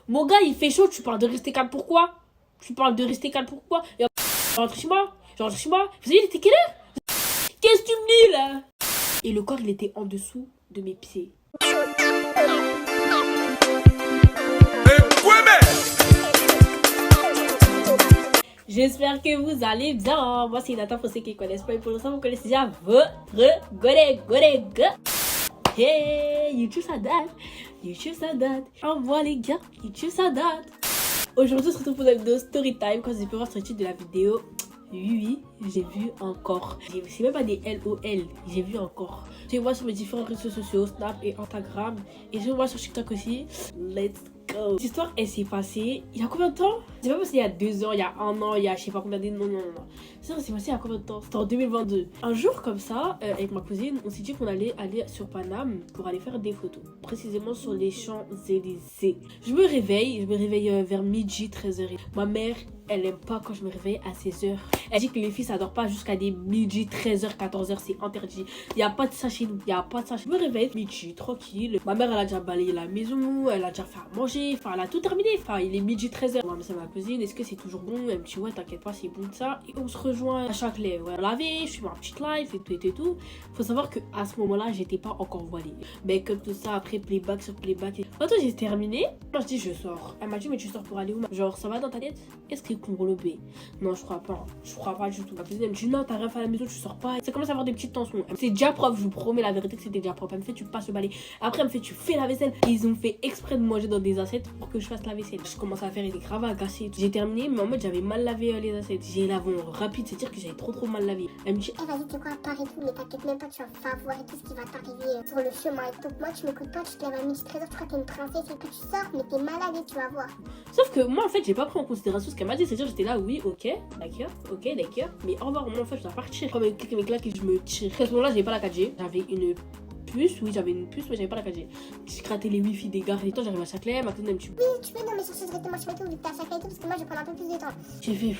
Mon gars, il fait chaud, tu parles de rester calme, pourquoi? Tu parles de rester calme, pourquoi? Et je rentre chez moi. Vous savez, il était quelle heure? Qu'est-ce que tu me dis, là? Et le corps, il était en dessous de mes pieds. J'espère que vous allez bien. Moi, c'est Nathan, pour ceux qui ne connaissent pas. Et pour l'instant, vous connaissez déjà votre go. Hey, YouTube ça date. Envoie les gars, YouTube ça date. Aujourd'hui, on se retrouve pour une vidéo story time. Quand vous avez pu voir sur le titre de la vidéo, oui, j'ai vu encore. C'est même pas des LOL, j'ai vu encore. Je vois sur mes différents réseaux sociaux, Snap et Instagram. Et je vois sur TikTok aussi. Let's go. Cette histoire, elle s'est passée il y a combien de temps? C'est pas passé il y a 2 ans, il y a 1 an, il y a je sais pas combien d'années. Non. Ça s'est passé il y a combien de temps? C'était en 2022. Un jour comme ça, avec ma cousine, on s'est dit qu'on allait aller sur Paname pour aller faire des photos. Précisément sur les Champs-Élysées. Je me réveille vers midi, 13h. Ma mère, elle aime pas quand je me réveille à 16h. Elle dit que les filles ça dort pas jusqu'à des midi, 13h, 14h, c'est interdit. Il y a pas de ça chez nous, il y a pas de ça. Je me réveille midi, tranquille. Ma mère elle a déjà balayé la maison, elle a déjà fait à manger, enfin elle a tout terminé. Enfin il est midi, 13h. Moi c'est ma cousine, est-ce que c'est toujours bon? Elle me dit ouais t'inquiète pas c'est bon de ça. Et on se rejoint à Châtelet. Ouais, on l'avait, je fais ma petite live et tout. Faut savoir que à ce moment-là j'étais pas encore voilée. Mais comme tout ça après playback sur playback. Quand j'ai terminé, moi je dis je sors. Elle m'a dit mais tu sors pour aller où? Genre ça va dans ta tête? Est-ce que congrelobé? Non, je crois pas. Je crois pas du tout. Ma cousine elle me dit non, t'as rien fait à la maison, tu sors pas. Ça commence à avoir des petites tensions. C'est déjà propre, je vous promets la vérité que c'était déjà propre. Elle me fait tu passes le balai. Après elle me fait tu fais la vaisselle. Et ils ont fait exprès de manger dans des assiettes pour que je fasse la vaisselle. Je commence à faire des grave agacées. J'ai terminé, mais en mode j'avais mal lavé les assiettes. J'ai lavé rapide, c'est dire que j'avais trop mal lavé. Elle me dit vas-y, tu quoi, pars et tout, mais t'inquiète même pas, tu vas voir et tout ce qui va t'arriver sur le chemin. Donc moi tu m'écoutes pas, tu te lèves à midi 13h, tu crois que t'es une princesse et que tu sors, mais t'es malade et tu vas voir. Sauf que moi en fait j'ai pas pris en considération ce qu'elle m'a dit, c'est-à-dire j'étais là oui ok d'accord mais au revoir moi en fait je dois partir comme avec mes claques et je me tire. À ce moment là j'avais pas la 4G, j'avais une puce, oui j'avais une puce mais j'avais pas la 4G. J'ai gratté les wifi des gares et tout, j'arrive à Châtelet, ma cousine elle me dit oui tu peux non mais chercher directement chez moi vu que t'as Châtelet et tout parce que moi je vais prendre un peu plus de temps. J'ai fait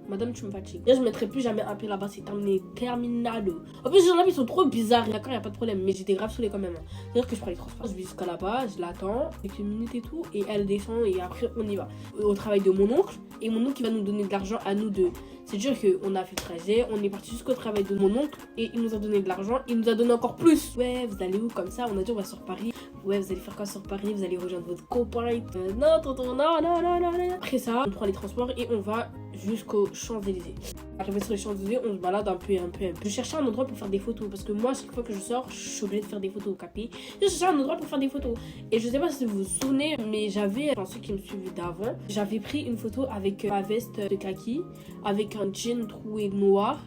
madame, tu me fatigues. Là, je mettrai plus jamais un pied là-bas, c'est terminé. Terminado. En plus, les gens là, ils sont trop bizarres. D'accord, il n'y a pas de problème. Mais j'étais grave saoulée quand même. C'est-à-dire que je prends les transports, je vais jusqu'à là-bas, je l'attends, quelques minutes et tout. Et elle descend et après, on y va. Au travail de mon oncle. Et mon oncle, qui va nous donner de l'argent à nous deux. C'est-à-dire qu'on a fait le trajet, on est parti jusqu'au travail de mon oncle. Et il nous a donné de l'argent. Il nous a donné encore plus. Ouais, vous allez où comme ça? On a dit, on va sur Paris. Ouais, vous allez faire quoi sur Paris? Vous allez rejoindre votre copain. Non, tonton, non. Après ça, on prend les transports et on va jusqu'aux Champs-Élysées. Arrivé sur les Champs-Élysées, on se balade un peu. Je cherchais un endroit pour faire des photos parce que moi, chaque fois que je sors, je suis obligée de faire des photos au capé. Je cherchais un endroit pour faire des photos. Et je sais pas si vous vous souvenez, mais j'avais, enfin ceux qui me suivaient d'avant, j'avais pris une photo avec ma veste de kaki, avec un jean troué noir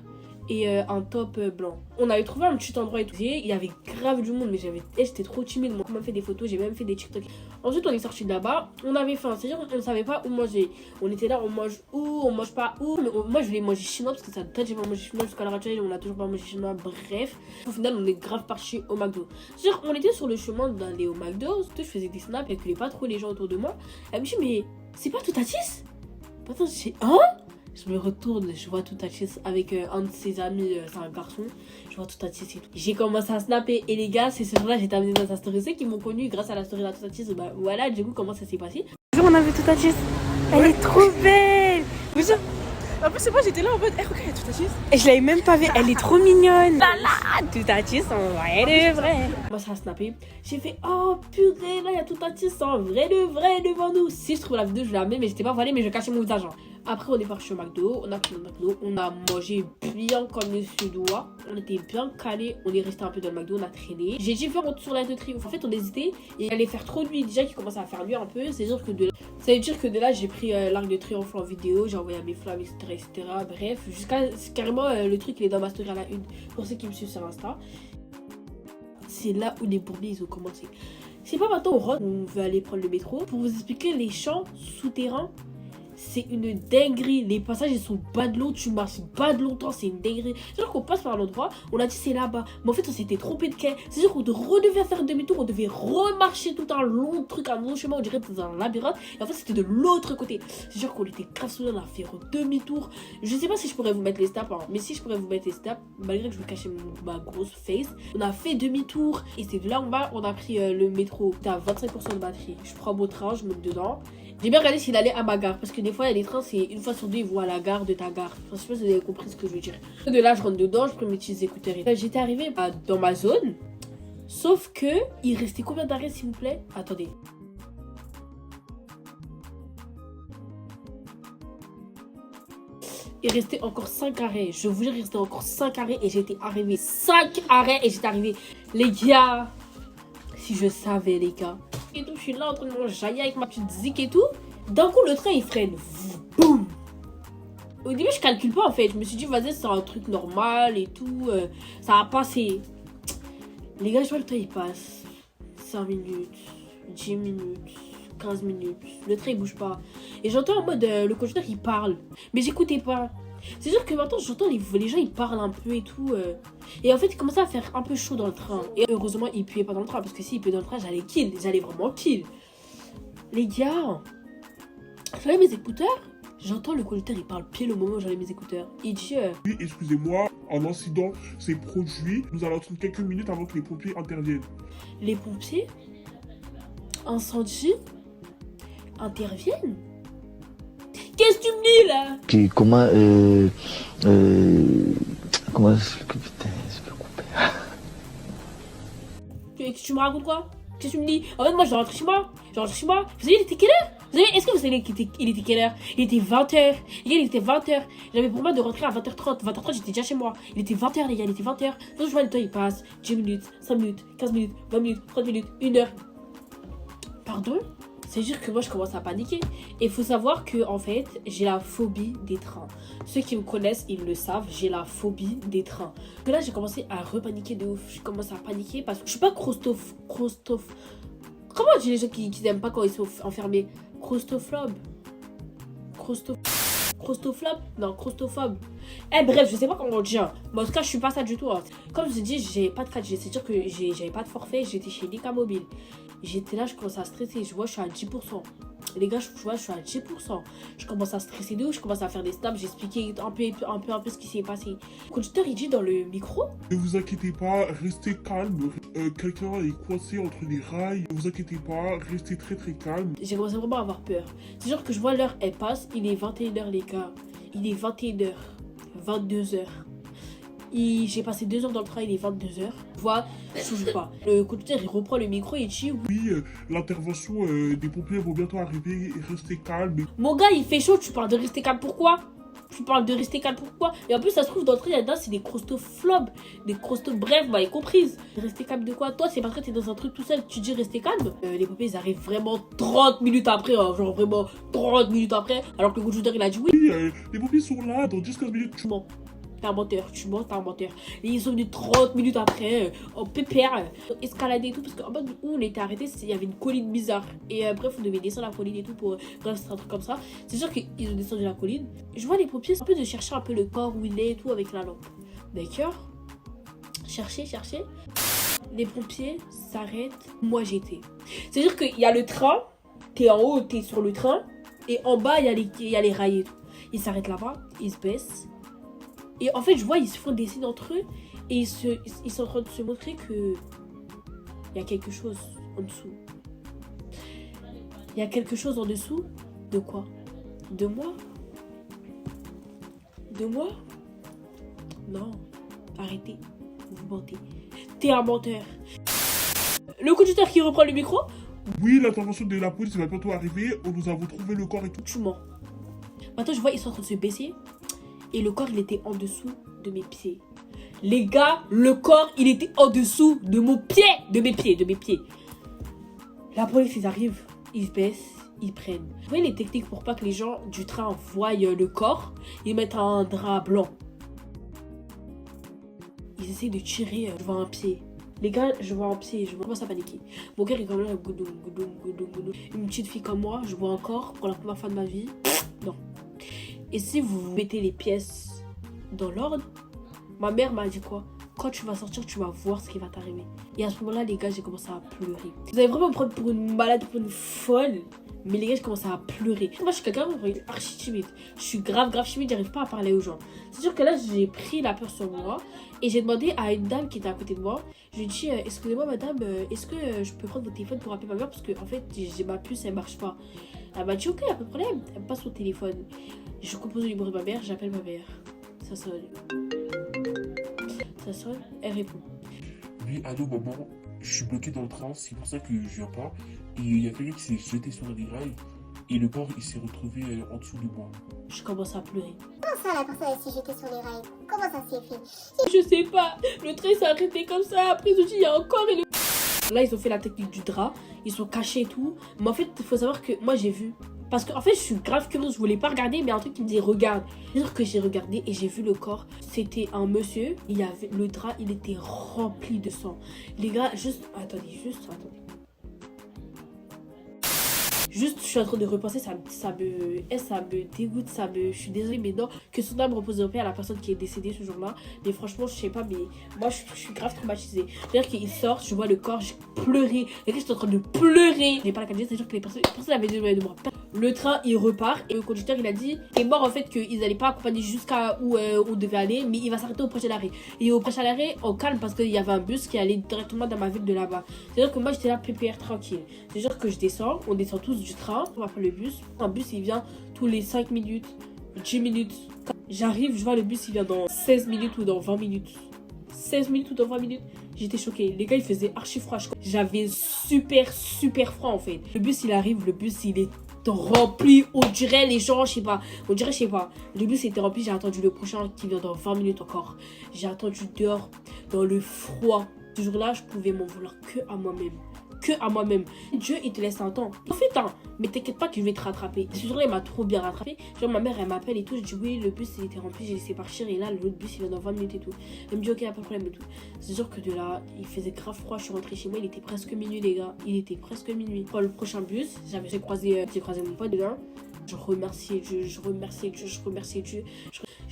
et un top blanc. On avait trouvé un petit endroit et tout. Il y avait grave du monde, mais j'étais trop timide. Moi, j'ai même fait des photos, j'ai même fait des TikTok. Ensuite, on est sorti de là-bas. On avait faim, c'est-à-dire qu'on ne savait pas où manger. On était là, on mange où, on mange pas où. Mais moi, je voulais manger chinois parce que ça date, j'ai pas mangé chinois jusqu'à la rachel. On a toujours pas mangé chinois. Bref, au final, on est grave parti au McDo. C'est-à-dire, on était sur le chemin d'aller au McDo. Je faisais des snaps, il n'y avait pas trop les gens autour de moi. Elle me dit, mais c'est pas tout à 10? Attends, j'ai hein? Je me retourne, je vois Toutatis avec un de ses amis, c'est un garçon. Je vois Toutatis et tout. J'ai commencé à snapper et les gars, c'est ce jour-là, j'ai terminé dans sa story. Ceux qui m'ont connu grâce à la story de la Toutatis, bah voilà, du coup, comment ça s'est passé. Le jour on a vu Toutatis, elle est trop belle. En plus, moi j'étais là en mode, regarde, il y a Toutatis. Et je l'avais même pas vue, elle est trop mignonne. Là, Toutatis en vrai de vrai. Moi, ça a snappé. J'ai fait, oh purée, là, il y a Toutatis en vrai de vrai devant nous. Si je trouve la vidéo, je la mets, mais j'étais pas voilée, mais je cachais mon visage. Après, on est parti au McDo, on a pris le McDo, on a mangé bien comme il se doit. On était bien calés, on est resté un peu dans le McDo, on a traîné. J'ai dit, faire sur l'Arc de Triomphe. En fait, on hésitait et il allait faire trop de nuit. Déjà, qui commençait à faire nuit un peu. Ça veut dire que de là, j'ai pris l'Arc de Triomphe en vidéo, j'ai envoyé à mes flammes, etc. Bref, jusqu'à carrément, le truc, il est dans ma story à la une pour ceux qui me suivent sur Insta. C'est là où les bourbiers, ils ont commencé. C'est pas maintenant, on veut aller prendre le métro. Pour vous expliquer, les champs souterrains, c'est une dinguerie. Les passages, ils sont bas de l'eau. Tu marches bas de longtemps, c'est une dinguerie. C'est-à-dire qu'on passe par l'endroit, on a dit c'est là-bas. Mais en fait, on s'était trompé de quai. C'est-à-dire qu'on redevait faire demi-tour, on devait remarcher tout un long truc, un long chemin, on dirait dans un labyrinthe. Et en fait, c'était de l'autre côté. C'est-à-dire qu'on était grave soudain, on a fait demi-tour. Je sais pas si je pourrais vous mettre les snaps, hein, mais si je pourrais vous mettre les snaps, malgré que je veux cacher ma grosse face. On a fait demi-tour et c'est de là en bas, on a pris le métro. T'as 25% de batterie. Je prends mon train, je monte dedans. J'ai bien regardé s'il allait à ma gare. Parce que des fois, il y a des trains, c'est une fois sur deux, ils vont à la gare de ta gare. Enfin, je sais pas si vous avez compris ce que je veux dire. De là, je rentre dedans, je prends mes petits écouteurs. J'étais arrivée dans ma zone. Sauf que, il restait combien d'arrêts, s'il vous plaît? Attendez. Il restait encore 5 arrêts. Je vous jure, il restait encore 5 arrêts et j'étais arrivée. 5 arrêts et j'étais arrivée. Les gars, si je savais, les gars. Et tout, je suis là en train de manger avec ma petite zik et tout. D'un coup, le train il freine. Boum. Au début, je calcule pas en fait. Je me suis dit, vas-y, c'est un truc normal et tout. Ça va passer. Les gars, je vois le train il passe. 5 minutes, 10 minutes, 15 minutes. Le train il bouge pas. Et j'entends en mode le conducteur il parle. Mais j'écoutais pas. C'est sûr que maintenant j'entends les gens ils parlent un peu et tout. Et en fait il commençait à faire un peu chaud dans le train. Et heureusement il puait pas dans le train. Parce que s'il puait dans le train j'allais kill. J'allais vraiment kill. Les gars, j'avais mes écouteurs. J'entends le conducteur il parle pile au moment où j'avais mes écouteurs. Il dit Oui, excusez-moi, un incident s'est produit. Nous allons attendre quelques minutes avant que les pompiers interviennent. les pompiers incendie interviennent. Qu'est-ce que tu me dis là? Comment putain, je peux couper. Tu me racontes quoi? Qu'est-ce que tu me dis? En fait, moi, je rentre chez moi. Vous savez, il était quelle heure? Est-ce que vous savez il était quelle heure? Il était 20h. Il était 20h. J'avais pour moi de rentrer à 20h30. 20h30, j'étais déjà chez moi. Il était 20h, les gars. Il était 20h. Donc, je vois le temps, il passe. 10 minutes, 5 minutes, 15 minutes, 20 minutes, 30 minutes, 1 heure. Pardon? C'est-à-dire que moi, je commence à paniquer. Et il faut savoir que, en fait, j'ai la phobie des trains. Ceux qui me connaissent, ils le savent, j'ai la phobie des trains. Que là, j'ai commencé à repaniquer de ouf. Je commence à paniquer parce que je suis pas Comment on dit les gens qui n'aiment pas quand ils sont enfermés? Crostophobe. Non, crostophobe. Bref, je sais pas comment on dit. Mais en tout cas, je suis pas ça du tout. Hein. Comme je vous ai dit, j'ai pas de 4G. C'est-à-dire que j'avais pas de forfait. J'étais chez Lika Mobile. J'étais là, je commence à stresser. Je vois, je suis à 10%. Les gars, je vois, je suis à 10%. Je commence à stresser de ouf. Je commence à faire des snaps. J'expliquais un peu ce qui s'est passé. Le conducteur, il dit dans le micro. Ne vous inquiétez pas, restez calme. Quelqu'un est coincé entre les rails. Ne vous inquiétez pas, restez très très calme. J'ai commencé vraiment à avoir peur. C'est genre que je vois l'heure, elle passe. Il est 21h, les gars. Il est 21h. 22h. J'ai passé 2 heures dans le train, il est 22h. Je vois, je joue pas. Le conducteur, il reprend le micro et il dit Oui, l'intervention des pompiers vont bientôt arriver. Restez calme. mon gars, il fait chaud, tu parles de rester calme, pourquoi? Tu parles de rester calme, pourquoi? Et en plus, ça se trouve, dans le train, là-dedans, c'est des crostophlobes. Des bref, vous m'avez comprise. Rester calme de quoi? Toi, c'est parce que t'es dans un truc tout seul, tu dis rester calme. Les pompiers, ils arrivent vraiment 30 minutes après, hein, genre vraiment 30 minutes après. Alors que le conducteur, il a dit oui. Oui, les pompiers sont là dans 10-15 minutes. Tu mens. T'es un menteur, tu mens, t'es un menteur. Et ils sont venus 30 minutes après, en pépère, escalader et tout, parce qu'en mode où on était arrêté, il y avait une colline bizarre. Et bref, on devait descendre la colline et tout pour. Bref, c'est un truc comme ça. C'est sûr qu'ils ont descendu la colline. Je vois les pompiers, un peu de chercher un peu le corps où il est et tout avec la lampe. D'accord? Chercher. Les pompiers s'arrêtent. Moi, j'étais. C'est-à-dire qu'il y a le train, t'es en haut, t'es sur le train, et en bas, il y a les rails et tout. Ils s'arrêtent là-bas, ils se baissent. Et en fait, je vois, ils se font des signes entre eux et ils sont en train de se montrer que il y a quelque chose en dessous. Il y a quelque chose en dessous. De quoi? De moi? De moi? Non. Arrêtez. Vous mentez. T'es un menteur. Le conducteur qui reprend le micro. Oui, l'intervention de la police va bientôt arriver. Nous avons trouvé le corps et tout. Tu mens. Maintenant, je vois, ils sont en train de se baisser. Et le corps, il était en dessous de mes pieds. Les gars, le corps, il était en dessous de mon pied. De mes pieds. La police, ils arrivent, ils se baissent, ils prennent. Vous voyez les techniques pour pas que les gens du train voient le corps? Ils mettent un drap blanc. Ils essaient de tirer, je vois un pied. Les gars, je vois un pied, je commence à paniquer. Mon cœur est comme là, goudou. Une petite fille comme moi, je vois un corps pour la première fois de ma vie. Non. Et si vous mettez les pièces dans l'ordre, ma mère m'a dit quoi? Quand tu vas sortir, tu vas voir ce qui va t'arriver. Et à ce moment-là, les gars, j'ai commencé à pleurer. Vous allez vraiment me prendre pour une malade, pour une folle. Mais les gars, je commençais à pleurer. Moi, je suis quelqu'un de archi timide. Je suis grave timide, j'arrive pas à parler aux gens. C'est sûr que là, j'ai pris la peur sur moi. Et j'ai demandé à une dame qui était à côté de moi. Je lui ai dit, excusez-moi madame, est-ce que je peux prendre votre téléphone pour appeler ma mère? Parce que en fait, j'ai ma puce, elle marche pas. Elle m'a dit, ok, y'a pas de problème. Elle me passe son téléphone. Je compose le numéro de ma mère, j'appelle ma mère. Ça sonne. Ça sonne, elle répond. Oui, allô maman, je suis bloqué dans le train, c'est pour ça que je viens pas. Et il y a quelqu'un qui s'est jeté sur les rails et le corps il s'est retrouvé en dessous de moi. Je commence à pleurer. Comment ça, la personne elle s'est jetée sur les rails? Comment ça s'est fait? Je sais pas, le train s'est arrêté comme ça. Après, ils ont dit, il y a encore et le... Là, ils ont fait la technique du drap, ils sont cachés et tout. Mais en fait, il faut savoir que moi, j'ai vu. Parce qu'en fait, je suis grave curieuse, je voulais pas regarder, mais un truc qui me dit regarde. C'est-à-dire que j'ai regardé et j'ai vu le corps. C'était un monsieur, il avait le drap, il était rempli de sang. Les gars, juste, attendez. Juste, je suis en train de repenser, ça me dégoûte, je suis désolée, mais non, que son âme repose en paix à la personne qui est décédée ce jour-là. Mais franchement, je sais pas, mais moi, je suis grave traumatisée. C'est-à-dire qu'il sort, je vois le corps, j'ai pleuré. Et là, j'étais en train de pleurer. J'ai pas la qualité, c'est-à-dire que les personnes avaient dit de moi. Le train, il repart, et le conducteur, il a dit, il est mort en fait, qu'ils allaient pas accompagner jusqu'à où on devait aller, mais il va s'arrêter au prochain arrêt. Et au prochain arrêt, on calme parce qu'il y avait un bus qui allait directement dans ma ville de là-bas. C'est-à-dire que moi, j'étais là, PPR tranquille. C'est-à-dire que je descends, on descend tous du train, on va prendre le bus. Un bus, il vient tous les 5 minutes, 10 minutes. J'arrive, je vois le bus, il vient dans 16 minutes ou dans 20 minutes. 16 minutes ou dans 20 minutes, j'étais choquée. Les gars, il faisait archi froid. J'avais super froid en fait. Le bus, il arrive, le bus, il est rempli. On dirait les gens, je sais pas. Le bus était rempli, j'ai attendu le prochain qui vient dans 20 minutes encore. J'ai attendu dehors, dans le froid. Ce jour-là, je pouvais m'en vouloir que à moi-même. Dieu, il te laisse un temps. Profite, hein. Mais t'inquiète pas que je vais te rattraper. Ce jour-là, il m'a trop bien rattrapé. Genre, ma mère, elle m'appelle et tout. Je dis oui, le bus, il était rempli. J'ai laissé partir. Et là, l'autre bus, il vient dans 20 minutes et tout. Elle me dit ok, y a pas de problème et tout. C'est sûr que de là, il faisait grave froid. Je suis rentrée chez moi. Il était presque minuit, les gars. Il était presque minuit. Pour le prochain bus, j'ai croisé mon pote dedans. Je remercie Dieu, je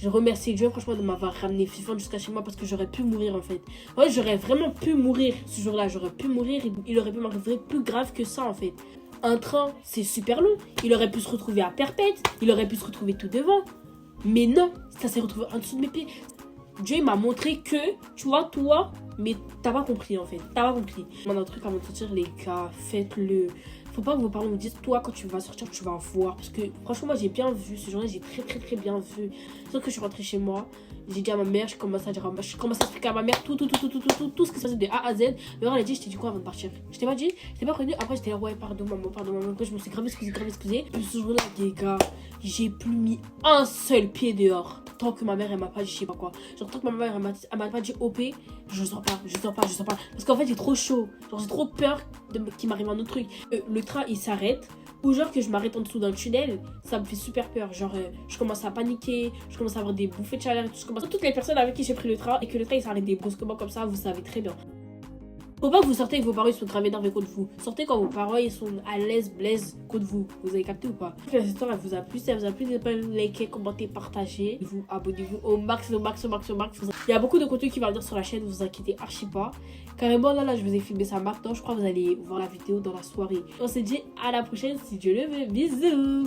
remercie Dieu franchement de m'avoir ramené vivante jusqu'à chez moi parce que j'aurais pu mourir en fait. Ouais, j'aurais vraiment pu mourir ce jour-là, j'aurais pu mourir, il aurait pu m'arriver plus grave que ça en fait. Un train, c'est super long, il aurait pu se retrouver à Perpète, il aurait pu se retrouver tout devant. Mais non, ça s'est retrouvé en dessous de mes pieds. Dieu il m'a montré que, tu vois, toi, mais t'as pas compris en fait, t'as pas compris. On a un truc à me sortir les gars, faites-le. Faut pas que vos parents me disent, toi quand tu vas sortir tu vas voir. Parce que franchement moi j'ai bien vu, ce jour-là j'ai très bien vu. Sauf que je suis rentrée chez moi, j'ai dit à ma mère, je commence à expliquer à ma mère tout ce qui se passait de A à Z. Mais elle a dit, je t'ai dit quoi avant de partir? Je t'ai pas dit, je t'ai pas prévenu. Après j'étais là, ouais pardon maman. Après je me suis grave excusée. Puis ce jour-là les gars, j'ai plus mis un seul pied dehors. Tant que ma mère elle m'a pas dit je sais pas quoi. Genre tant que ma mère elle m'a pas dit OP, je sors pas. Parce qu'en fait j'ai trop chaud. Genre j'ai trop peur qu'il m'arrive un autre truc. Le train il s'arrête. Ou genre que je m'arrête en dessous d'un tunnel, ça me fait super peur. Genre je commence à paniquer, je commence à avoir des bouffées de chaleur et tout. Toutes les personnes avec qui j'ai pris le train et que le train il s'arrête des brusquement comme ça, vous savez très bien. Faut pas que vous sortez et que vos parents ils sont grave énervés contre vous. Sortez quand vos parents ils sont à l'aise, blaise contre vous. Vous avez capté ou pas? Cette histoire elle vous a plu. Si elle vous a plu, n'hésitez pas à liker, commenter, partager. Vous abonnez-vous au max. Il y a beaucoup de contenu qui va venir sur la chaîne, vous inquiétez archi pas. Carrément là je vous ai filmé ça maintenant. Je crois que vous allez voir la vidéo dans la soirée. On se dit à la prochaine si Dieu le veut. Bisous.